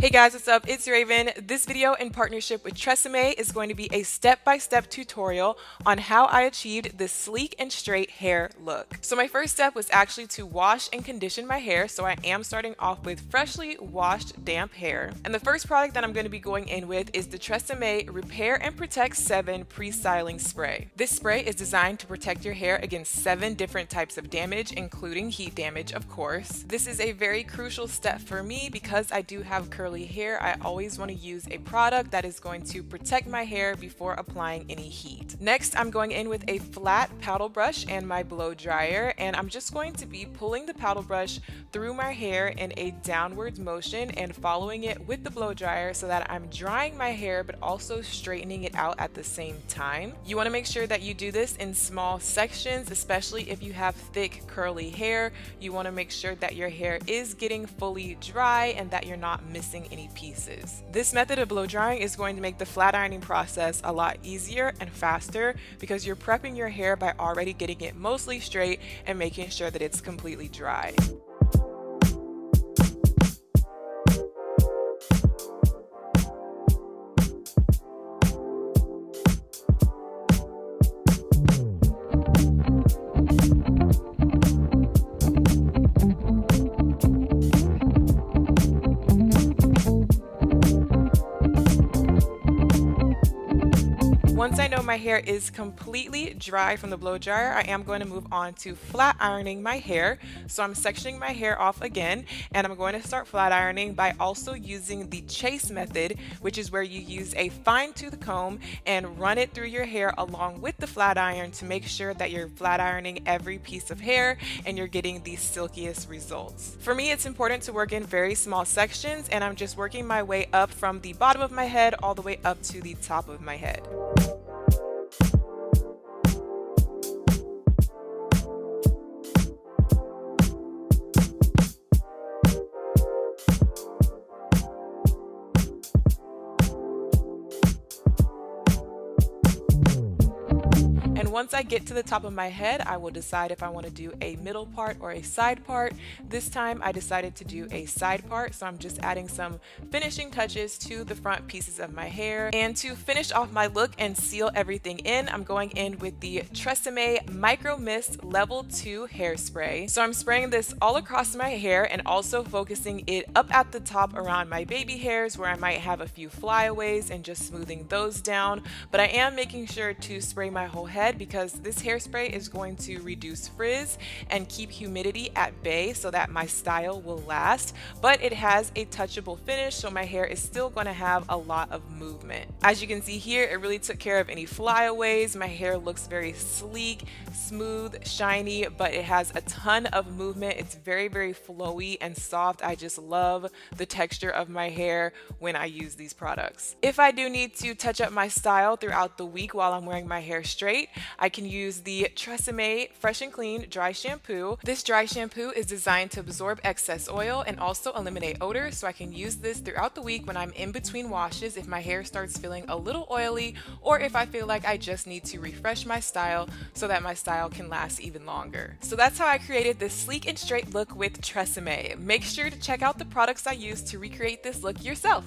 Hey guys, what's up? It's Raven. This video in partnership with TRESemmé is going to be a step-by-step tutorial on how I achieved this sleek and straight hair look. So my first step was actually to wash and condition my hair, so I am starting off with freshly washed damp hair. And the first product that I'm going to be going in with is the TRESemmé Repair and Protect 7 Pre-Styling Spray. This spray is designed to protect your hair against 7 different types of damage, including heat damage, of course. This is a very crucial step for me because I do have curly hair. I always want to use a product that is going to protect my hair before applying any heat. Next, I'm going in with a flat paddle brush and my blow dryer, and I'm just going to be pulling the paddle brush through my hair in a downwards motion and following it with the blow dryer so that I'm drying my hair but also straightening it out at the same time. You want to make sure that you do this in small sections, especially if you have thick curly hair. You want to make sure that your hair is getting fully dry and that you're not missing any pieces. This method of blow drying is going to make the flat ironing process a lot easier and faster because you're prepping your hair by already getting it mostly straight and making sure that it's completely dry. Once I know my hair is completely dry from the blow dryer, I am going to move on to flat ironing my hair. So I'm sectioning my hair off again, and I'm going to start flat ironing by also using the chase method, which is where you use a fine tooth comb and run it through your hair along with the flat iron to make sure that you're flat ironing every piece of hair and you're getting the silkiest results. For me, it's important to work in very small sections, and I'm just working my way up from the bottom of my head all the way up to the top of my head. And once I get to the top of my head, I will decide if I want to do a middle part or a side part. This time I decided to do a side part, so I'm just adding some finishing touches to the front pieces of my hair. And to finish off my look and seal everything in, I'm going in with the TRESemmé Micro Mist Level 2 Hairspray. So I'm spraying this all across my hair and also focusing it up at the top around my baby hairs where I might have a few flyaways and just smoothing those down. But I am making sure to spray my whole head because this hairspray is going to reduce frizz and keep humidity at bay so that my style will last, but it has a touchable finish, so my hair is still going to have a lot of movement. As you can see here, it really took care of any flyaways. My hair looks very sleek, smooth, shiny, but it has a ton of movement. It's very, very flowy and soft. I just love the texture of my hair when I use these products. If I do need to touch up my style throughout the week while I'm wearing my hair straight, I can use the TRESemmé Fresh and Clean Dry Shampoo. This dry shampoo is designed to absorb excess oil and also eliminate odor, so I can use this throughout the week when I'm in between washes if my hair starts feeling a little oily or if I feel like I just need to refresh my style so that my style can last even longer. So that's how I created this sleek and straight look with TRESemmé. Make sure to check out the products I used to recreate this look yourself.